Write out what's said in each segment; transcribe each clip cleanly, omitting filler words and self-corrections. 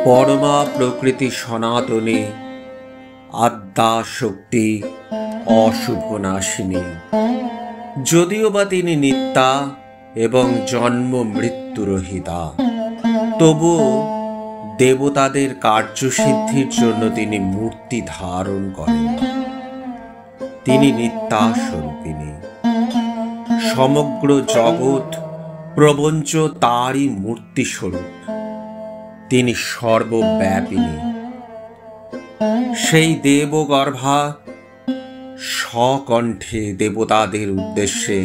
পরমা প্রকৃতি সনাতনী, আদ্যা শক্তি অশুভ নাশিনী। যদিও বা তিনি নিত্যা এবং জন্ম মৃত্যুরহিতা, তবুও দেবতাদের কার্যসিদ্ধির জন্য তিনি মূর্তি ধারণ করেন। তিনি নিত্যা স্বরূপিণী। সমগ্র জগৎ প্রপঞ্চ তারই মূর্তি স্বরূপ। তিনি সর্বব্যাপিনী। সেই দেবগর্ভা স্বকণ্ঠে দেবতাদের উদ্দেশ্যে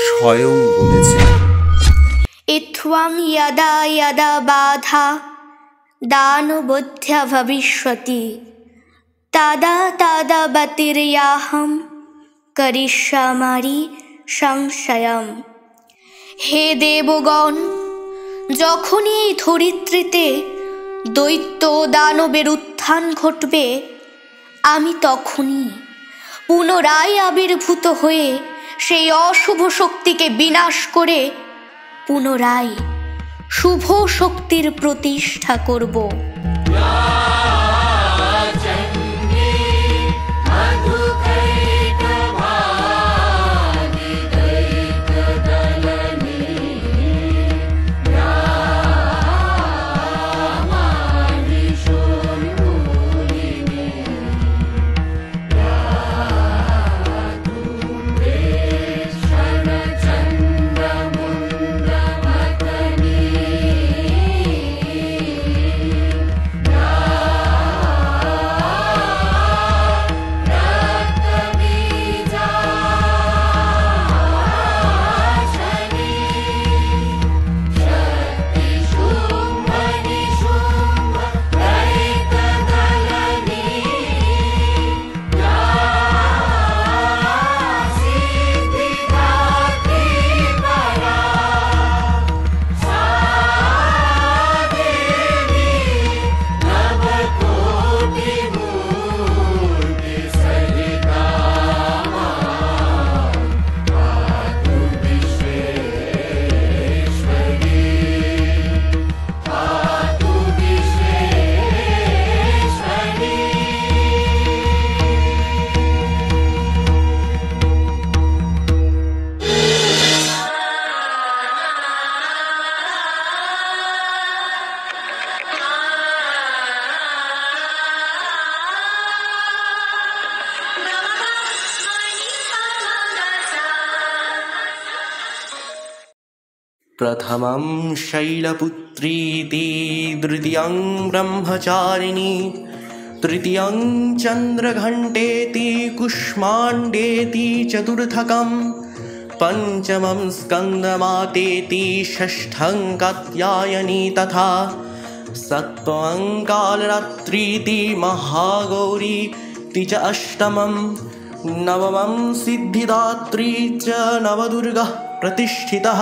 স্বয়ং বলেছেন, ইত্থং যদা যদা বাধা দানবুদ্ধ্যা ভবিষ্যতি তদা তদা বতির্যাহং করিষ্যামি সংশয়ম। হে দেবগণ, যখনই এই ধরিত্রীতে দৈত্য দানবের উত্থান ঘটবে, আমি তখনই পুনরায় আবির্ভূত হয়ে সেই অশুভ শক্তিকে বিনাশ করে পুনরায় শুভ শক্তির প্রতিষ্ঠা করব। प्रथमं शैलपुत्रीति, द्वितीयं ब्रह्मचारिणी, तृतीयं चन्द्रघण्टेति, कुष्माण्डेति, चतुर्थकं पञ्चमं स्कन्दमातेति, षष्ठं कात्यायनी तथा सप्तमं कालरात्रीति, महागौरीति च अष्टमं नवमं सिद्धिदात्री च नवदुर्गा प्रतिष्ठितः।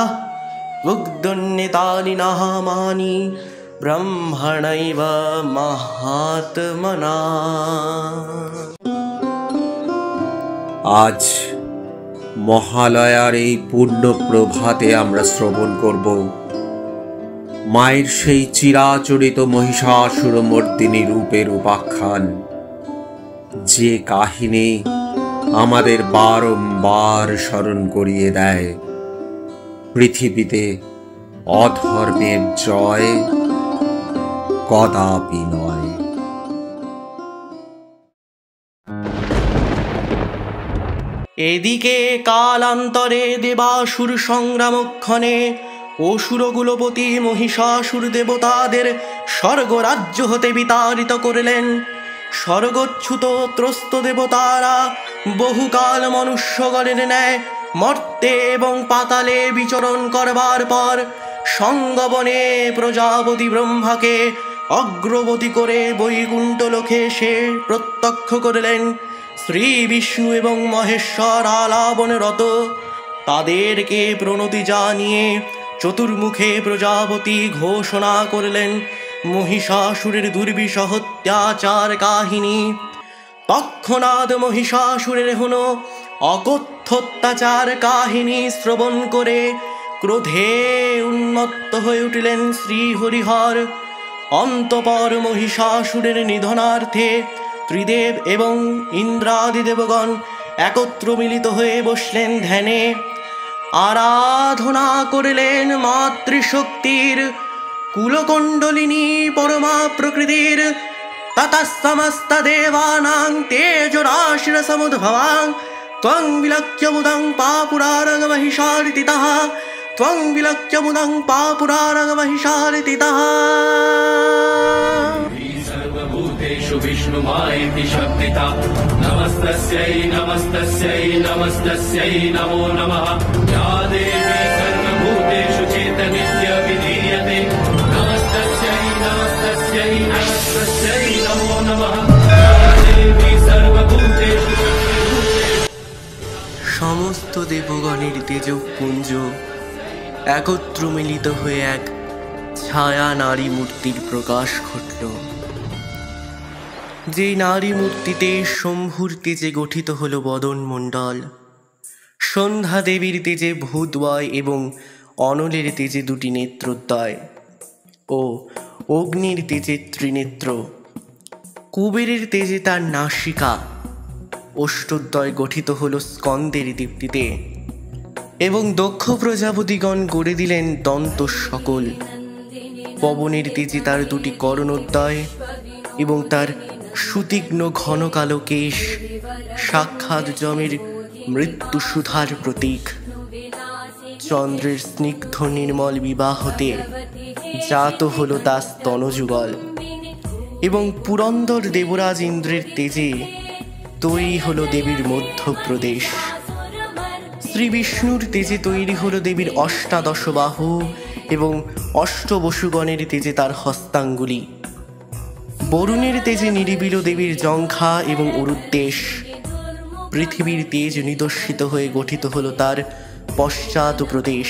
उग्दुन्नितानि नामानि ब्रह्मणैव महात्मना। আজ মহালয়ার এই পূর্ণ প্রভাতে আমরা শ্রবণ করব মায়ের সেই চিরাচরিত মহিষাসুরমর্দিনী রূপের উপাখ্যান, যে কাহিনী আমাদের বারংবার স্মরণ করিয়ে দেয় পৃথিবীতে অধর্মের জয় কদাপি নয়। এদিকে কালান্তরে দেবাসুর সংগ্রামক্ষণে অসুরকুলপতি মহিষাসুর দেবতাদের স্বর্গরাজ্য হতে বিতাড়িত করলেন। স্বর্গচ্যুত ত্রস্ত দেবতারা বহুকাল মনুষ্যগণের ন্যায় মর্তে এবং পাতালে বিচরণ করবার পর সঙ্গবনে প্রজাপতি ব্রহ্মাকে অগ্রগতি করে বৈকুণ্ঠ লোকে এসে প্রত্যক্ষ করলেন শ্রী বিষ্ণু এবং মহেশ্বর আলাপনরত। তাদেরকে প্রণতি জানিয়ে চতুর্মুখে প্রজাপতি ঘোষণা করলেন মহিষাসুরের দুর্বিষহ অত্যাচার কাহিনী। তৎক্ষণাৎ মহিষাসুরের হন অকথ্যোত্যাচার কাহিনী শ্রবণ করে ক্রোধে উন্মত্ত হয়ে উঠলেন শ্রী হরিহর। অন্তপর মহিষাসুরের নিধনার্থে ত্রিদেব এবং ইন্দ্রাদি দেবগণ একত্র মিলিত হয়ে বসলেন ধ্যানে। আরাধনা করলেন মাতৃশক্তির, কুলকুণ্ডলিনী পরমা প্রকৃতির। ততস্তমস্ত দেবানাং তেজরাশির সমুদ্ভবাং ত্বং বিলক্ষ্য মুদং পাপুরারং মহিষার্তিতঃ, ত্বং বিলক্ষ্য মুদং পাপুরারং মহিষার্তিতঃ। सर्वभूतेषु विष्णुमायेति शब्दिता नमस्तस्यै नमस्तस्यै नमस्तस्यै नमो नमः। या देवी सर्वभूतेषु चेतनित्यभिधीयते नमस्तस्यै नमस्तस्यै नमस्तस्यै नमो नमः। या देवी सर्वभूतेषु সমস্ত দেবগণের তেজপুঞ্জ একত্র মিলিত হয়ে এক ছায়া নারী মূর্তির প্রকাশ ঘটল। যে নারী মূর্তিতে শম্ভুর তেজে গঠিত হল বদনমণ্ডল, সন্ধ্যা দেবীর তেজে ভূদ্বয় এবং অনলের তেজে দুটি নেত্রোদ্বয় ও অগ্নির তেজে ত্রিনেত্র, কুবেরের তেজে তার নাসিকা, অষ্টদ্বয় গঠিত হল স্কন্দের দীপ্তিতে এবং দক্ষ প্রজাপতিগণ গড়ে দিলেন দন্ত সকল। পবনের তেজে তার দুটি করণোদ্বয় এবং তার সুতীক্ষ্ণ ঘন কালো কেশ সাক্ষাৎ যমের মৃত্যুসুধার প্রতীক। চন্দ্রের স্নিগ্ধ নির্মল বিবাহতে জাত হল তা স্তনযুগল এবং পুরন্দর দেবরাজ ইন্দ্রের তেজে তৈরি হল দেবীর মধ্যপ্রদেশ। শ্রী বিষ্ণুর তেজে তৈরি হল দেবীর অষ্টাদশ বাহু এবং অষ্টবসুগণের তেজে তার হস্তাঙ্গুলি। বরুণের তেজে নিরিবিল দেবীর জঙ্ঘা এবং উরুদ্দেশ। পৃথিবীর তেজ নিদর্শিত হয়ে গঠিত হল তার পশ্চাৎ প্রদেশ।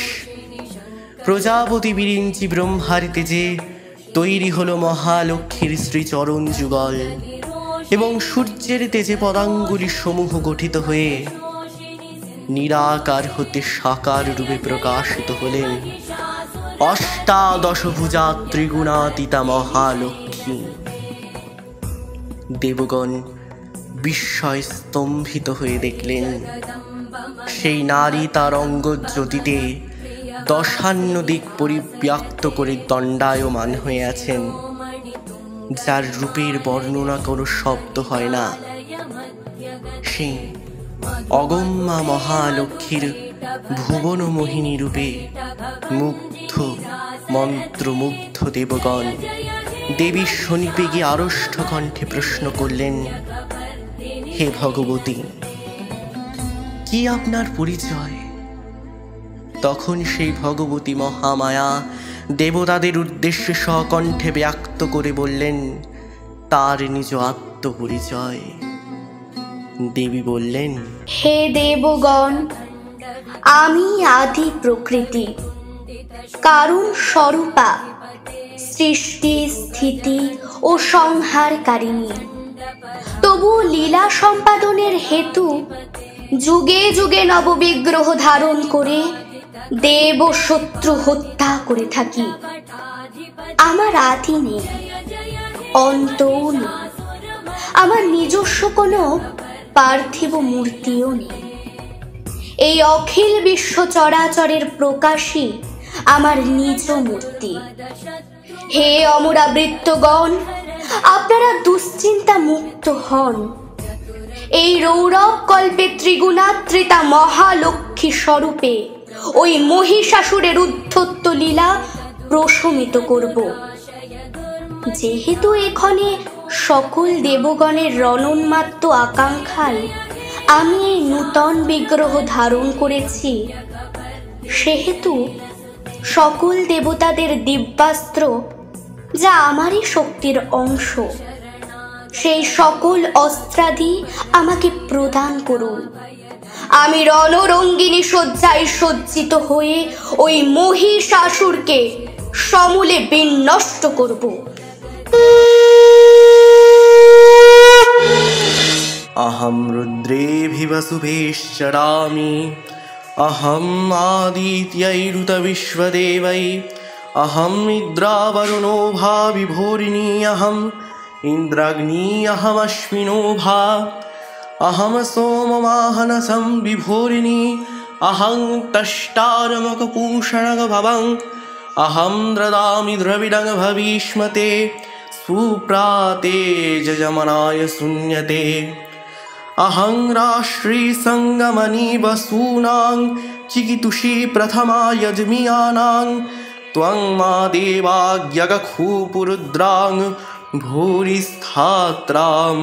প্রজাপতি বিরিঞ্চি ব্রহ্মার তেজে তৈরি হল মহালক্ষ্মীর শ্রীচরণ যুগল এবং সূর্যের তেজে পদাঙ্গুলি সমূহ গঠিত হয়ে নিরাকার হতে সাকার রূপে প্রকাশিত হলেন অষ্টাদশভুজা ত্রিগুণাতীতা মহালক্ষ্মী। দেবগণ বিস্ময় স্তম্ভিত হয়ে দেখলেন সেই নারী তার অঙ্গজ্যোতিতে দশান্ন দিক পরিব্যাপ্ত করে দণ্ডায়মান হয়ে আছেন, যার রূপের বর্ণনা কোনো শব্দ হয় না। সেই অগম্যা মহালক্ষ্মীর ভুবন মোহিনী রূপে মুগ্ধ মন্ত্রমুগ্ধ দেবগণ দেবীর সমীপে গিয়ে আড়ষ্ট কণ্ঠে প্রশ্ন করলেন, হে ভগবতী, কি আপনার পরিচয়? তখন সেই ভগবতী মহামায়া দেবতাদের উদ্দেশ্যে সকণ্ঠে ব্যক্ত করে বললেন তার নিজ আত্মপরিচয়। দেবী বললেন, হে দেবগণ, আমি আদি প্রকৃতি, কারণ স্বরূপা, সৃষ্টি স্থিতি ও সংহারকারিণী। তবু লীলা সম্পাদনের হেতু যুগে যুগে নববিগ্রহ ধারণ করে দেব শত্রু হত্যা করে থাকি। আমার আদি নেই, অন্তও নেই, আমার নিজস্ব কোনো পার্থিব মূর্তিও নেই। এই অখিল বিশ্ব চরাচরের প্রকাশই আমার নিজ মূর্তি। হে অমরাবৃত্তগণ, আপনারা দুশ্চিন্তা মুক্ত হন। এই রৌরব কল্পে ত্রিগুণাত্রিতা মহালক্ষ্মী স্বরূপে ওই মহিষাসুরের উদ্ধত্ত লীলা প্রশমিত করব। যেহেতু এখানে সকল দেবগণের রণোন্মাত্ত আকাঙ্ক্ষায় আমি এই নূতন বিগ্রহ ধারণ করেছি, সেহেতু সকল দেবতাদের দিব্যাস্ত্র, যা আমারই শক্তির অংশ, সেই সকল অস্ত্রাদি আমাকে প্রদান করুন। আমি রণরঙ্গিনী শয্যায় সজ্জিত হয়ে ওই মহিষাসুরকে সমূলে বিনষ্ট করব। अहं रुद्रेभिवसुभेश्चरामि, अहम् आदित्यैरुत विश्वदेवै, अहम इन्द्रावरुणो भा विभोरिणी अहम इन्द्राग्नी अहमश्विनो भा अहम सोमवाहनसं विभोरिणी अहं तष्टारमकपूषणगभवं अहं ददामि द्रविडं भविष्मते सुप्राते जजमनाय शून्यते अहं राष्ट्री संगमनी वसूनां चिकितुषी प्रथमा यज्मियानां त्वं मा देवाज्ञगखूपुरुद्रां भूरिस्थात्रां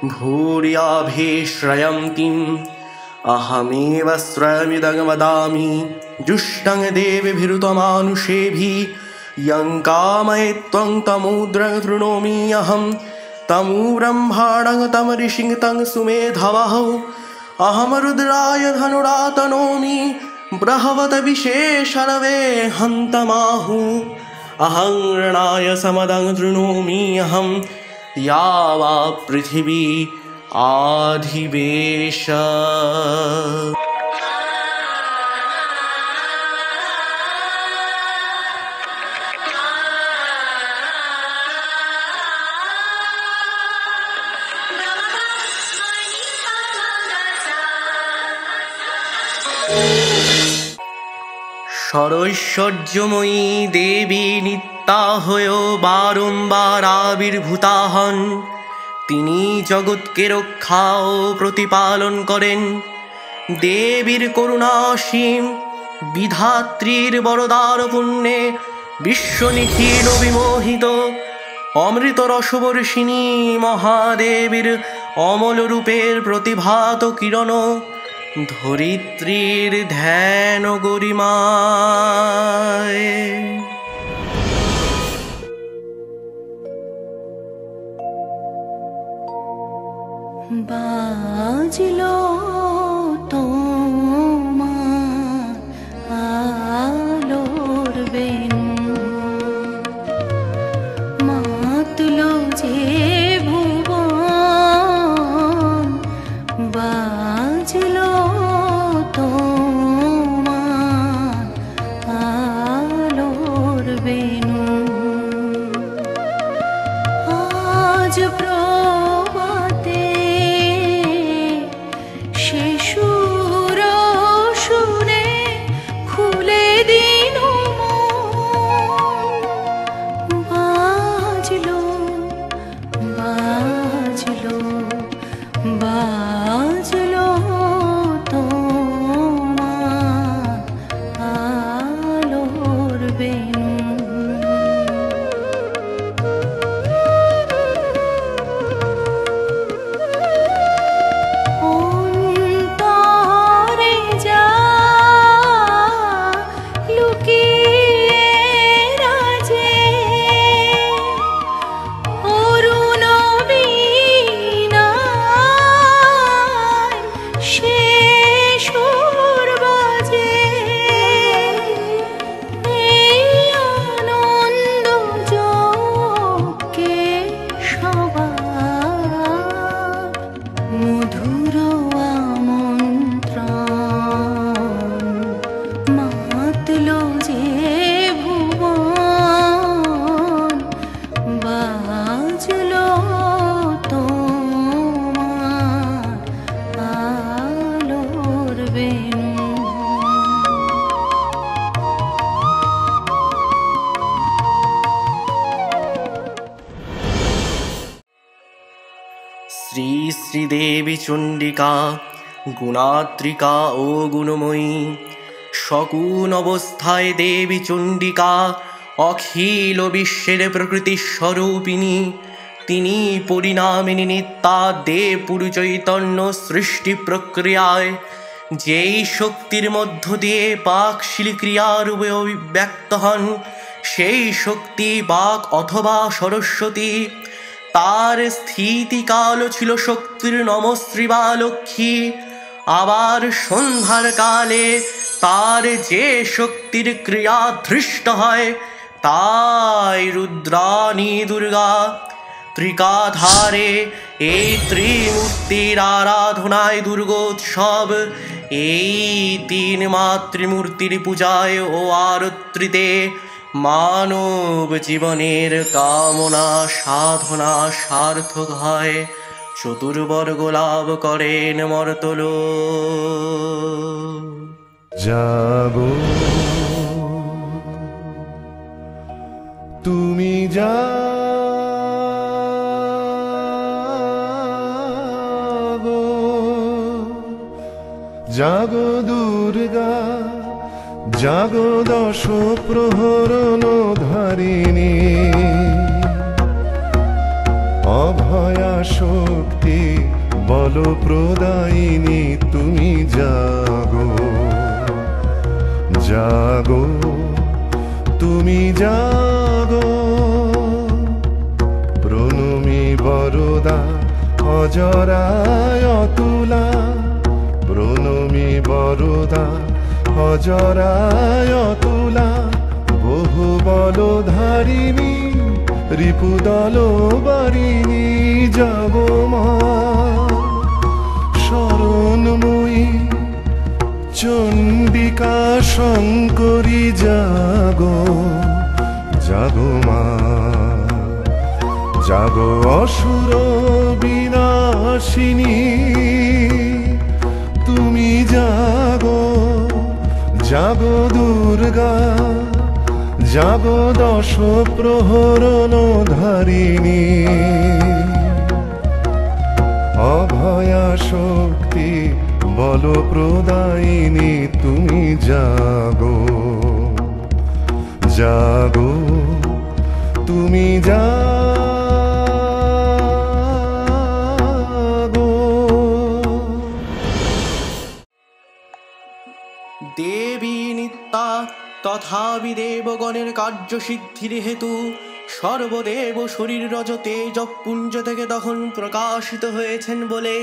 भूर्याभेश्रयन्तीम् अहमेव स्वयमिदं वदामि जुष्टं देवभिरुतमानुषेभिः यं कामये त्वं तमुद्रं तृणोमि अहं तमु ब्रह्माणं तं ऋषिं तं सुमेधवः अहं रुद्राय धनुरातनोमि बृहवत विशेषरवे हन्तमाहु अहं रणाय समदं तृणोमि अहं यावा पृथिवी आधिवेश। ষড়ৈশ্বর্যময়ী দেবী নিত্যা হয়েও বারম্বার আবির্ভূতা হন। তিনি জগৎকে রক্ষা ও প্রতিপালন করেন। দেবীর করুণা অসীম, বিধাত্রীর বরদার পুণ্যে বিশ্ব নিখিল বিমোহিত। অমৃত রসবর্ষিণী মহাদেবীর অমল রূপের প্রতিভাত কিরণ ধরিত্রীর ধ্যান গরিমায়। বাজলো তোমার আলোর বেনু, মাতলো যে ভুবন, বাজলো তোমার আলোর বেনু। আজ শ্রী শ্রীদেবী চণ্ডিকা গুণাত্রিকা ও গুণময়ী, সগুণ অবস্থায় দেবী চণ্ডিকা অখিল বিশ্বের প্রকৃতি স্বরূপিণী। তিনি পরিণামিনী নিত্যা দেব পুরু চৈতন্য সৃষ্টি প্রক্রিয়ায় যেই শক্তির মধ্য দিয়ে বাকশীল ক্রিয়ারূপে অভিব্যক্ত হন, সেই শক্তি বাক অথবা সরস্বতী। তার স্থিতিকাল ছিল শক্তির নমস্ত্রীবা লক্ষ্মী। আবার সন্ধ্যার কালে তার যে শক্তির ক্রিয়া ধৃষ্ট হয় তাই রুদ্রাণী দুর্গা। ত্রিকাধারে এই ত্রিমূর্তির আরাধনায় দুর্গোৎসব। এই তিন মাতৃমূর্তির পূজায় ও আরতিতে মানব জীবনের কামনা সাধনা সার্থক হয়, চতুর্বর্গ লাভ করেন মর্তল। জাগো তুমি জাগো, জাগো দুর্গা জাগো দশ প্রহরণ ধারিণী, অভয়া শক্তি বল প্রদায়িনী তুমি জাগো, জাগো তুমি জাগো। প্রণমী বরদা অজরায় অতুলা, প্রণমী বরদা অজরায় অতুলা, বহু বল ধারিণী রিপুদল বারিণী, জাগো মা শরণময়ী চণ্ডিকা শঙ্করী, জাগো জাগো মা, জাগো অসুর বিনাশিনী তুমি জাগো, জাগো দুর্গা জাগো দশ প্রহরণ ধারিণী, অভয়া শক্তি বল প্রদায়িনী তুমি জাগো, জাগো তুমি জাগো। দেবী নিত্যা তথাপি দেবগণের কার্যসিদ্ধির হেতু সর্বদেব শরীর রজ তেজ পুঞ্জ থেকে তখন প্রকাশিত হয়েছেন বলে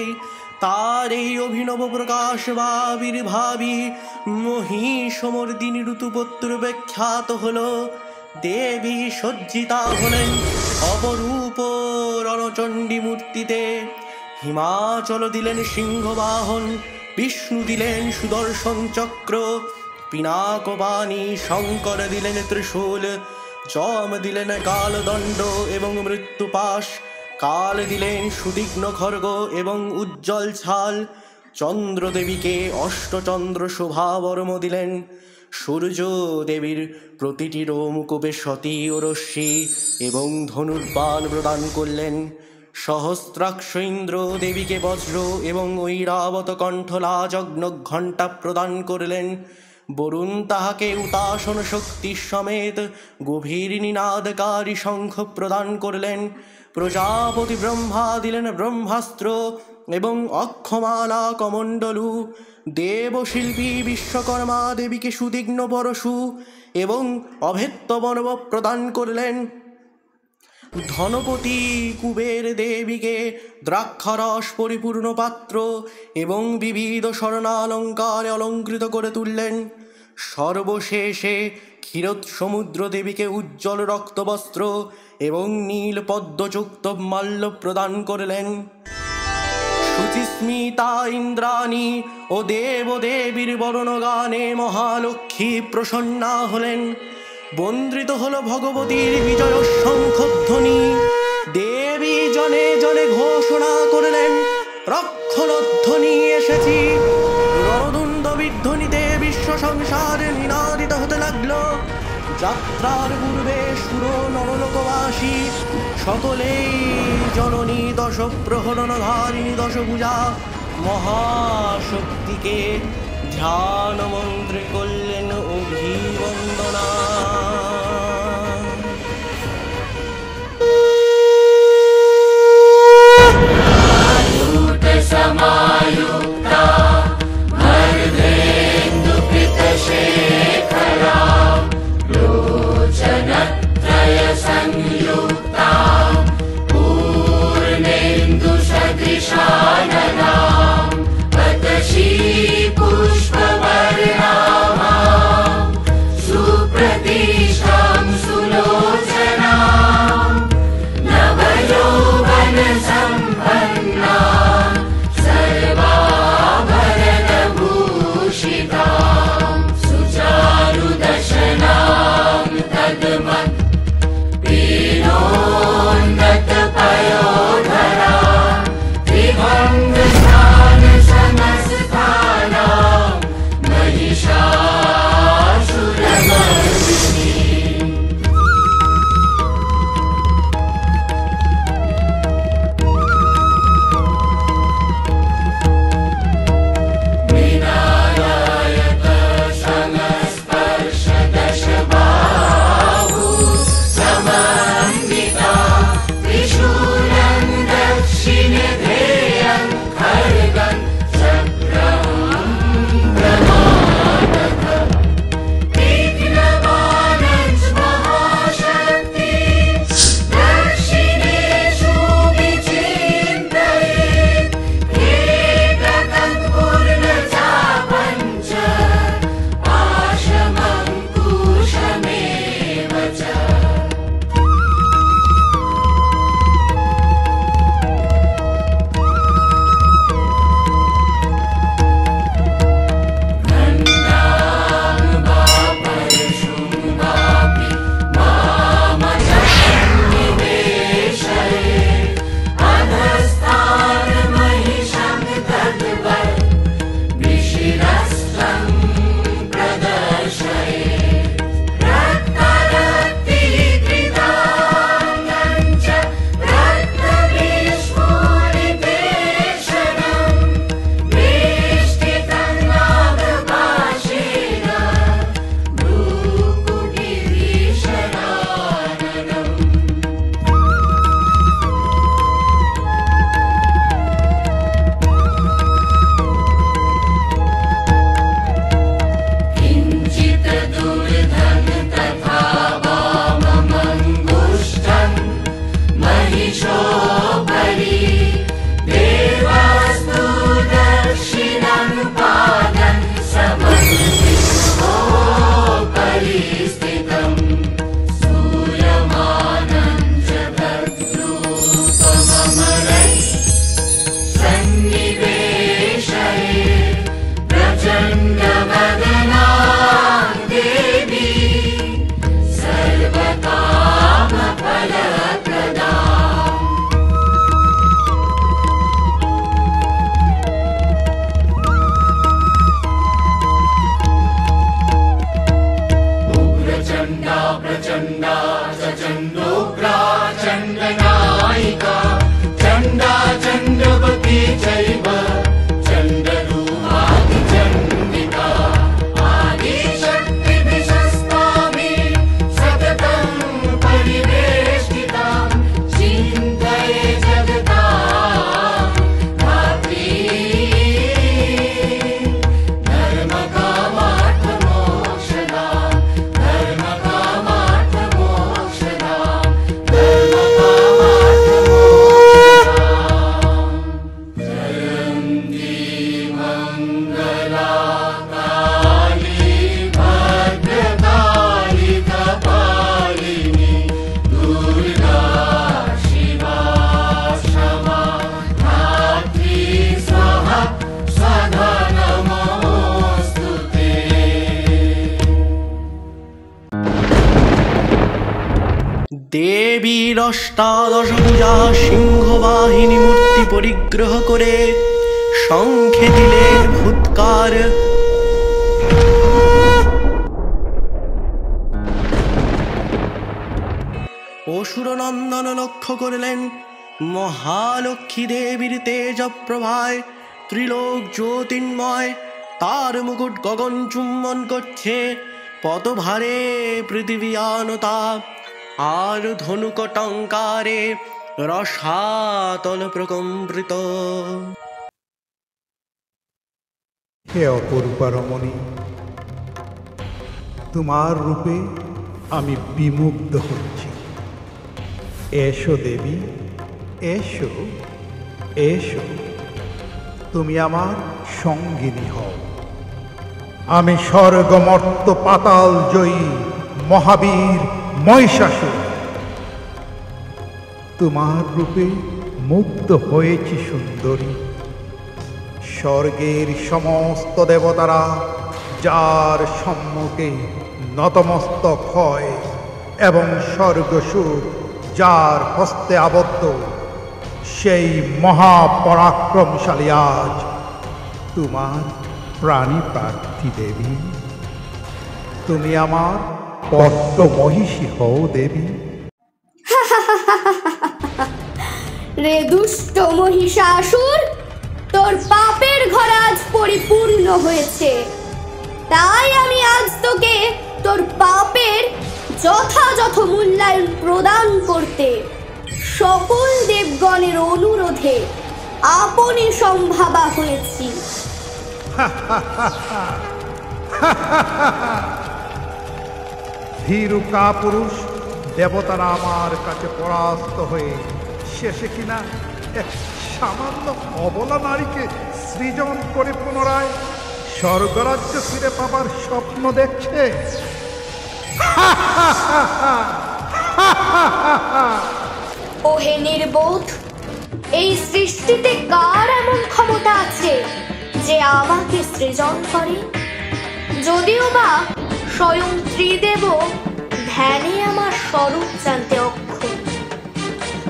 তার এই অভিনব প্রকাশ বা আবির্ভাবী মহিষমর্দিনী ঋতুপত্র বিখ্যাত হল। দেবী সজ্জিতা হলেন অপরূপ রণচণ্ডী মূর্তিতে, হিমাচল দিলেন সিংহবাহন, বিষ্ণু দিলেন সুদর্শন চক্র, পিনাকবাণী শঙ্কর দিলেন ত্রিশূল, যম দিলেন কালদণ্ড এবং মৃত্যুপাশ, কাল দিলেন সুদিগ্ন খর্গ এবং উজ্জ্বল ছাল, চন্দ্রদেবীকে অষ্টচন্দ্র শোভাবর্ম দিলেন, সূর্য দেবীর প্রতিটি রোমকূপে সতী ও রশ্মি এবং ধনুর্বাণ প্রদান করলেন, সহস্রাক্ষ ইন্দ্র দেবীকে বজ্র এবং ঐরাবত কণ্ঠলাজগ্ন ঘণ্টা প্রদান করলেন, বরুণ তাহাকে উতাসন শক্তি সমেত গভীর নিনাদকারী শঙ্খ প্রদান করলেন, প্রজাপতি ব্রহ্মা দিলেন ব্রহ্মাস্ত্র এবং অক্ষমালা কমণ্ডলু, দেবশিল্পী বিশ্বকর্মা দেবীকে সুদিগ্ন পরশু এবং অভেদ্য বনব প্রদান করলেন, ধনপতি কুবের দেবীকে দ্রাক্ষারস পরিপূর্ণ পাত্র এবং বিবিধ স্বর্ণালঙ্কারে অলঙ্কৃত করে তুললেন, সর্বশেষে ক্ষীরোদ সমুদ্র দেবীকে উজ্জ্বল রক্তবস্ত্র এবং নীল পদ্মযুক্ত মাল্য প্রদান করলেন। শুচিস্মিতা ইন্দ্রাণী ও দেবদেবীর বরণগানে মহালক্ষ্মী প্রসন্না হলেন, বন্দ্রিত হল ভগবতীর বিজয় শঙ্খধ্বনি, দেবী জনে জনে ঘোষণা করলেন রক্ষণধ্বনি এসেছি, রণদুন্দ বিধ্বনিতে বিশ্ব সংসারে নিনাদিত হতে লাগলো, যাত্রার পূর্বে সুর নরলোকবাসী সকলেই জননী দশ প্রহরণধারিণী দশভুজা মহাশক্তিকে ধ্যান মন্ত্রে করলেন অভিবন্দনা। समायुक्ता मर्धेन्दुपितशेखरा लोचनत्रय संयुक्ता पूर्णेन्दुसदृशानना पतशी पुष्पवर्णा দেবীর অষ্টাদশ ভুজা সিংহবাহিনী মূর্তি পরিগ্রহ করে শঙ্খে দিলেন ফুৎকার। অসুরনন্দন লক্ষ্য করলেন মহালক্ষ্মী দেবীর তেজ প্রভায় ত্রিলোক জ্যোতির্ময়, তার মুকুট গগন চুম্বন করছে, পদভারে পৃথিবী আনতা, আর ধনুক টঙ্কারে রসাতল প্রকম্পিত। হে অপরূপা রমণী, তোমার রূপে আমি বিমুগ্ধ হচ্ছি। এসো দেবী, এসো এসো, তুমি আমার সঙ্গিনী হও। আমি স্বর্গমর্ত পাতাল জয়ী মহাবীর মহিষাসুর। তোমার রূপে মুগ্ধ হয়েছি সুন্দরী। স্বর্গের সমস্ত দেবতারা যার সম্মুখে নতমস্তক হয় এবং স্বর্গসুখ যার হস্তে আবদ্ধ, সেই মহাপরাক্রমশালী আজ তোমার প্রাণী প্রার্থী দেবী। তুমি আমার পদ্ম মহিষী হও দেবী। রে দুষ্ট মহিষাসুর, তোর পাপের ঘর আজ পরিপূর্ণ হয়েছে, তাই আমি আজ তোকে তোর পাপের যথাযথ মূল্যায়ন প্রদান করতে সকল দেবগণের অনুরোধে আপনি সম্ভাবা হয়েছি। ভীরু কাপুরুষ দেবতারা আমার কাছে পরাস্ত হয়ে শেষে কিনা এক সামান্য অবলা নারীকে সৃজন করে পুনরায় স্বর্গরাজ্য ফিরে পাবার স্বপ্ন দেখছে। ওহে নির্বোধ, এই সৃষ্টিতে কার এমন ক্ষমতা আছে যে আমাকে সৃজন করে? যদিও বা স্বয়ং ত্রিদেব ধ্যানে আমার স্বরূপ জানতে অক্ষম,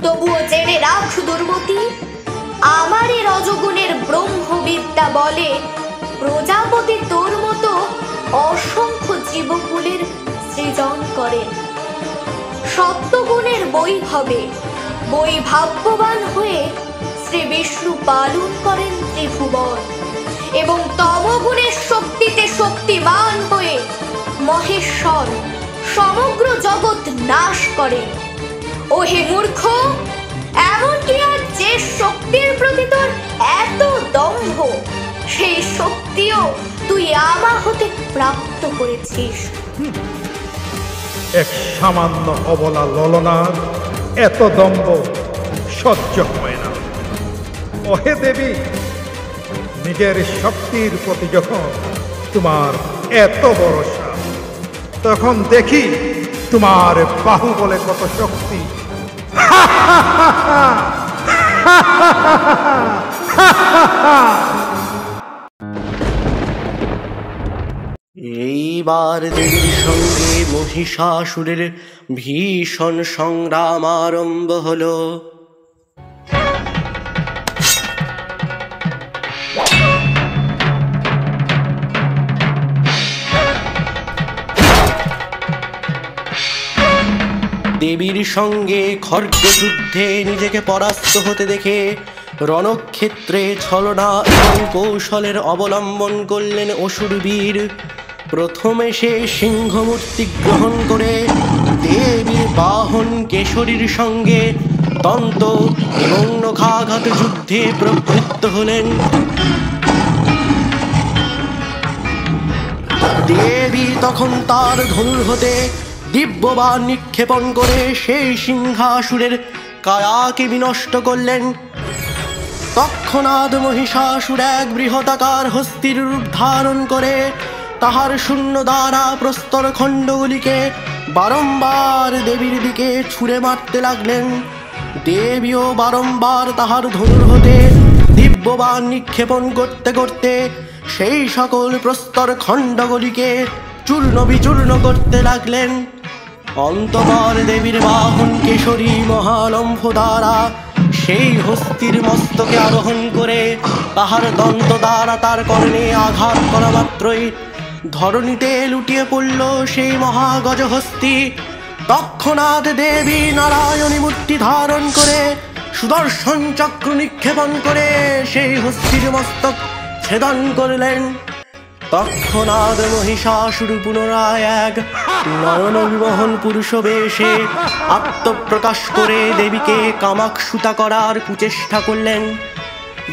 তবুও জেনে রাখ দুর্মতি, আমার এই রজগুণের ব্রহ্মবিদ্যা বলে প্রজাপতি তোর মতো অসংখ্য জীবকুলের সৃজন করেন। সত্যগুণের বৈভাব্যবান হয়ে শ্রী বিষ্ণু পালন করেন ত্রিভুবন, এবং তমগুণের শক্তিতে শক্তিমান হয়ে মহেশ্বর সমগ্র জগৎ নাশ করেন। ওহে মূর্খ, এমনকি আর যে শক্তির প্রতি তোর এত দম্ভ, সেই শক্তিও তুই আমা হতে প্রাপ্ত করেছিস। এক সামান্য অবলা ললনার এত দম্ভ সহ্য হয় না। ওহে দেবী, নিজের শক্তির প্রতি যখন তোমার এত ভরসা, তখন দেখি তোমার বাহুবলে কত শক্তি। এইবার দেবীর সঙ্গে মহিষাসুরের ভীষণ সংগ্রাম আরম্ভ হলো। দেবীর সঙ্গে খড়্গযুদ্ধে নিজেকে পরাস্ত হতে দেখে রণক্ষেত্রে ছলনা এবং কৌশলের অবলম্বন করলেন অসুরবীর। প্রথমে সে সিংহমূর্তি গ্রহণ করে দেবীর বাহন কেশরীর সঙ্গে দন্ত এবং নখাঘাত যুদ্ধে প্রবৃত্ত হলেন। দেবী তখন তার ধনুর হতে দিব্যবাণ নিক্ষেপণ করে সেই সিংহাসুরের কায়াকে বিনষ্ট করলেন। তৎক্ষণাৎ মহিষাসুর এক বৃহদাকার হস্তির রূপ ধারণ করে তাহার শূন্য দ্বারা প্রস্তর খণ্ডগুলিকে বারংবার দেবীর দিকে ছুঁড়ে মারতে লাগলেন। দেবীও বারংবার তাহার ধনুর হতে দিব্যবাণ নিক্ষেপণ করতে করতে সেই সকল প্রস্তর খণ্ডগুলিকে চূর্ণ বিচূর্ণ করতে লাগলেন। অন্তঃপর দেবীর বাহন কেশরী মহালম্ফ দ্বারা সেই হস্তির মস্তকে আরোহণ করে তাহার দন্ত দ্বারা তার কর্ণে আঘাত করা মাত্রই ধরণীতে লুটিয়ে পড়ল সেই মহাগজ হস্তি। তৎক্ষণাৎ দেবী নারায়ণী মূর্তি ধারণ করে সুদর্শন চক্র নিক্ষেপণ করে সেই হস্তির মস্তক ছেদন করলেন। তৎক্ষণাৎ মহিষাসুর পুনরায় এক নয়ন বিমোহন পুরুষ বেশে আত্মপ্রকাশ করে দেবীকে কামাক্ষুতা করার কুচেষ্টা করলেন।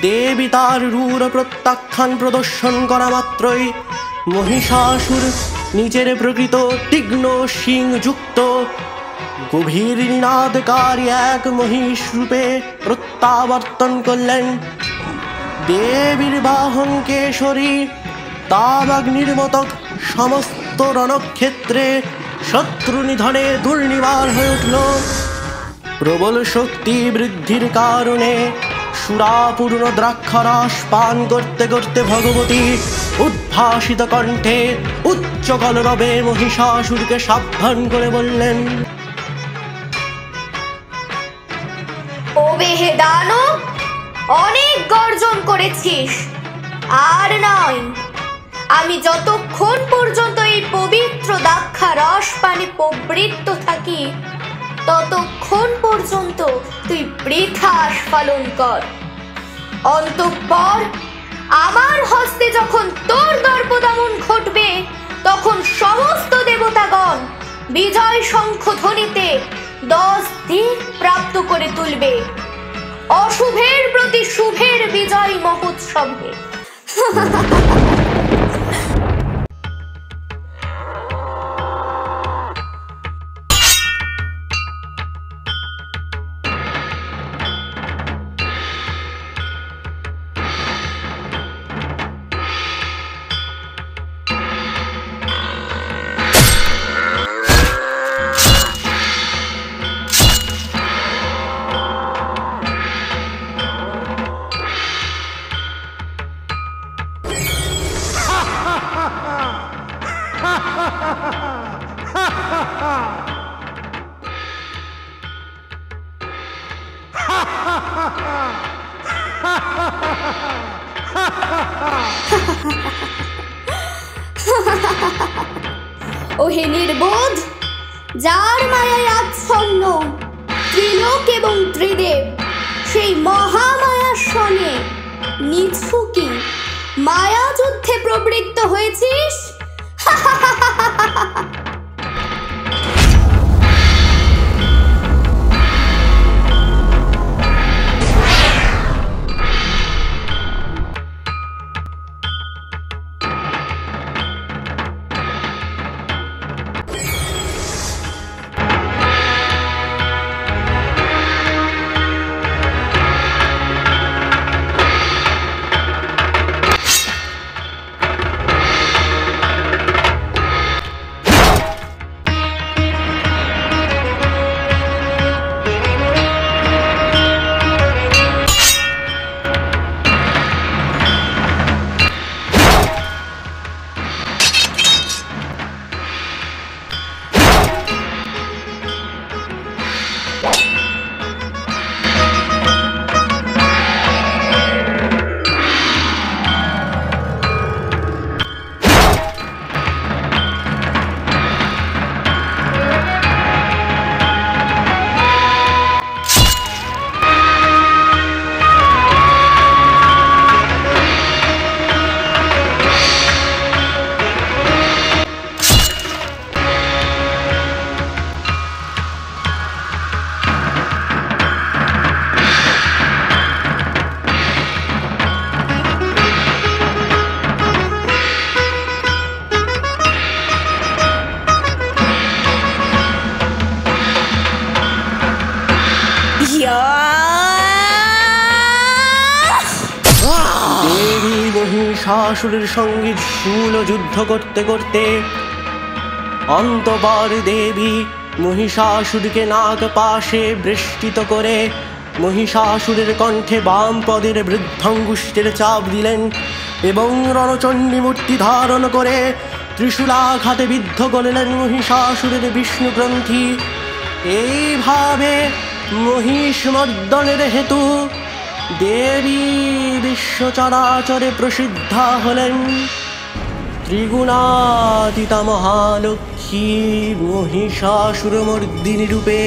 দেবী তার রূঢ় প্রত্যাখ্যান প্রদর্শন করা মাত্রই মহিষাসুর নিজের প্রকৃত তীক্ষ্ণ শিং যুক্ত গভীর নিনাদকারী এক মহিষ রূপে প্রত্যাবর্তন করলেন। দেবীর বাহন কেশরী দাবাগ্নির মতো সমস্ত রণক্ষেত্রে শত্রু নিধনে দুর্নিবার হয়ে উঠল। প্রবল শক্তি বৃদ্ধির কারণে সুরাপূর্ণ দ্রাক্ষারস পান করতে করতে ভগবতী উদ্ভাসিত কণ্ঠে উচ্চ কলরবে মহিষাসুরকে সাবধান করে বললেন, ও বেহে দানব, অনেক গর্জন করেছিস, আর নয়। আমি যতক্ষণ পর্যন্ত এই পবিত্র দাক্ষা রস পানে প্রবৃত্ত থাকি ততক্ষণ পর্যন্ত তুই বৃথা আস্ফালন কর। অন্তঃপর আমার হস্তে যখন তোর দর্পদমন ঘটবে তখন সমস্ত দেবতাগণ বিজয় শঙ্খ ধ্বনিতে 10 দিক প্রাপ্ত করে তুলবে, অশুভের প্রতি শুভের বিজয় মহোৎসবে। ওহে নির্বোধ, যার মায়ায় আচ্ছন্ন ত্রিলোক এবং ত্রিদেব, সেই মহামায়ার সনে নিছুকি মায়া যুদ্ধে প্রবৃত্ত হয়েছিস। দেবী মহিষাসুরের সঙ্গে শূল যুদ্ধ করতে করতে অন্তঃপর দেবী মহিষাসুরকে নাগ পাশে বেষ্টিত করে মহিষাসুরের কণ্ঠে বাম পদের বৃদ্ধাঙ্গুষ্ঠের চাপ দিলেন এবং রণচণ্ডী মূর্তি ধারণ করে ত্রিশূলাঘাতে বিদ্ধ করলেন মহিষাসুরের বিষ্ণু গ্রন্থি। এইভাবে মহিষ মর্দনের হেতু দেবী বিশ্ব চরাচরে প্রসিদ্ধা হলেন ত্রিগুণাতীতা মহালক্ষ্মী মহিষাসুরমর্দিনী রূপে।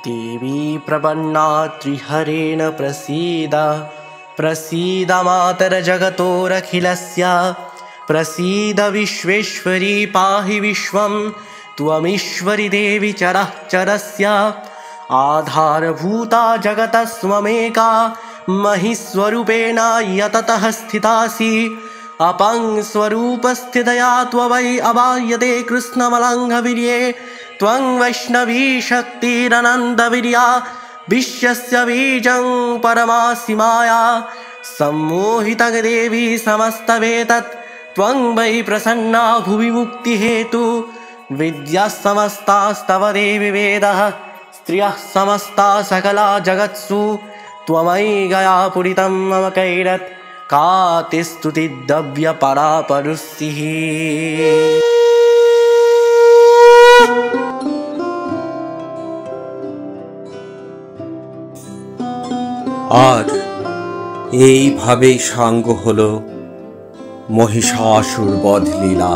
देवी प्रपन्ना त्रिहरेण प्रसीद प्रसीद मातर्जगतोरखिलस्य प्रसीद विश्वेश्वरी पाहि विश्वं त्वमीश्वरी देवी चरस्य आधारभूता जगतस्त्वमेका महिस्वरूपेण यततः स्थितासि अपं स्वरूपस्थितया त्ववै अवायते कृष्णमलङ्घवीर्ये त्वं वैष्णवी शक्तिरनन्दवीर्या विश्वस्य बीजं परमासि माया सम्मोहितं देवी समस्तवेतत् त्वं वै प्रसन्ना भुवि मुक्तिहेतु विद्याः समस्तास्तव देवि वेदः स्त्रियः समस्ता सकला जगत्सु त्वमयि गया पुरितं मम कैरत् का ते स्तुतिद्रव्य परा परुस्सिः। আর এইভাবেই সাঙ্গ হল মহিষাসুর বধ লীলা।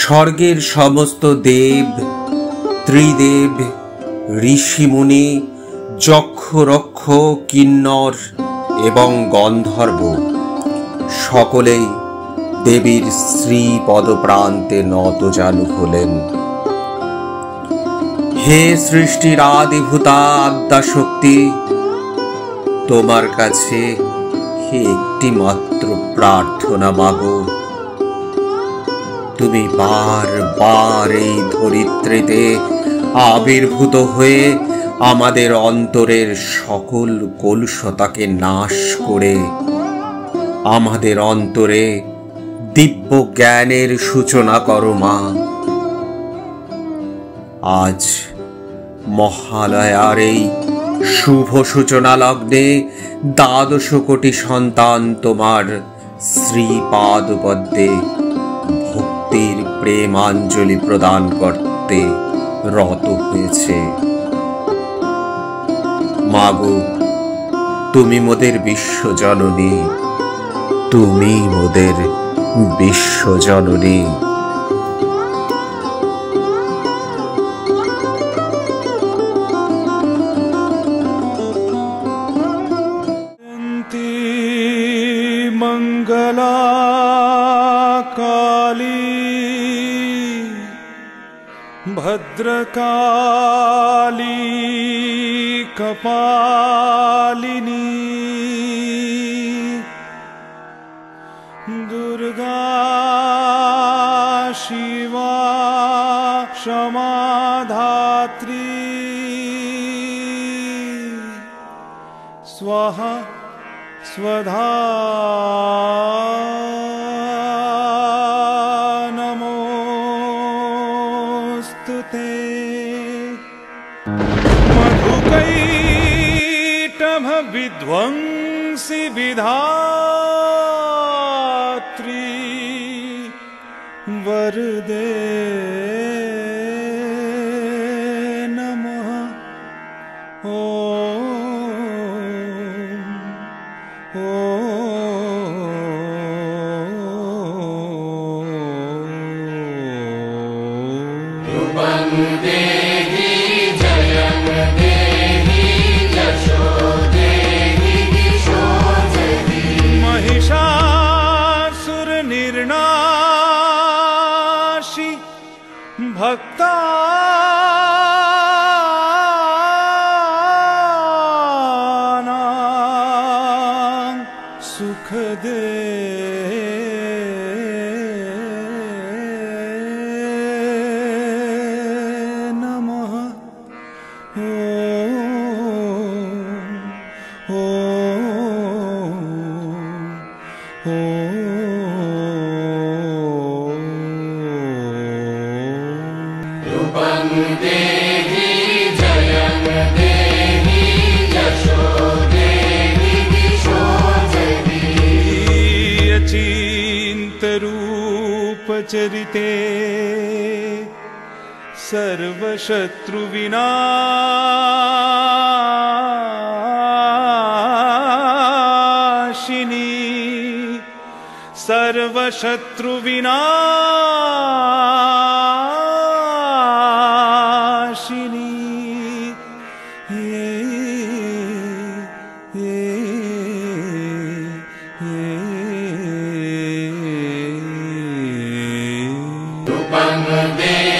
স্বর্গের সমস্ত দেব, ত্রিদেব, ঋষিমুনি, যক্ষ, রক্ষ, কিন্নর এবং গন্ধর্ব সকলেই দেবীর শ্রী পদপ্রান্তে নতজানু হলেন। হে সৃষ্টির আদিভূতা আদ্যাশক্তি, তোমার কাছে একটি মাত্র প্রার্থনা মাগো। তুমি বারবার এই ধরিত্রীতে আবির্ভূত হয়ে আমাদের অন্তরের সকল কলুষতাকে নাশ করে আমাদের অন্তরে দিব্য জ্ঞানের সূচনা করো মা। আজ মহালয়ার এই শুভ সূচনা লগ্নে ১২ কোটি সন্তান তোমার শ্রীপাদপদ্মে ভক্তির প্রেমাঞ্জলি প্রদান করতে রত হয়েছে। মাগো, তুমি মোদের বিশ্বজননী, তুমি মোদের বিশ্বজননী। मंगला काली भद्रकाली कपालिनी दुर्गा शिवा क्षमाधात्री स्वाहा स्वधा नमोस्तुते मधुकैटभ विध्वंसी विधात्री वरदे नमः। देहि जयं देहि यशो देहि दिशो देहि महिषासुर निर्नाशी भक्ता सुख दे नमः रूपं देहि जयं देहि यशो देहि दिशो देहि अचिन्त रूप चरिते सर्वशत्रु विनाशिनी सर्वशत्रु विनाशिनी रूपं देहि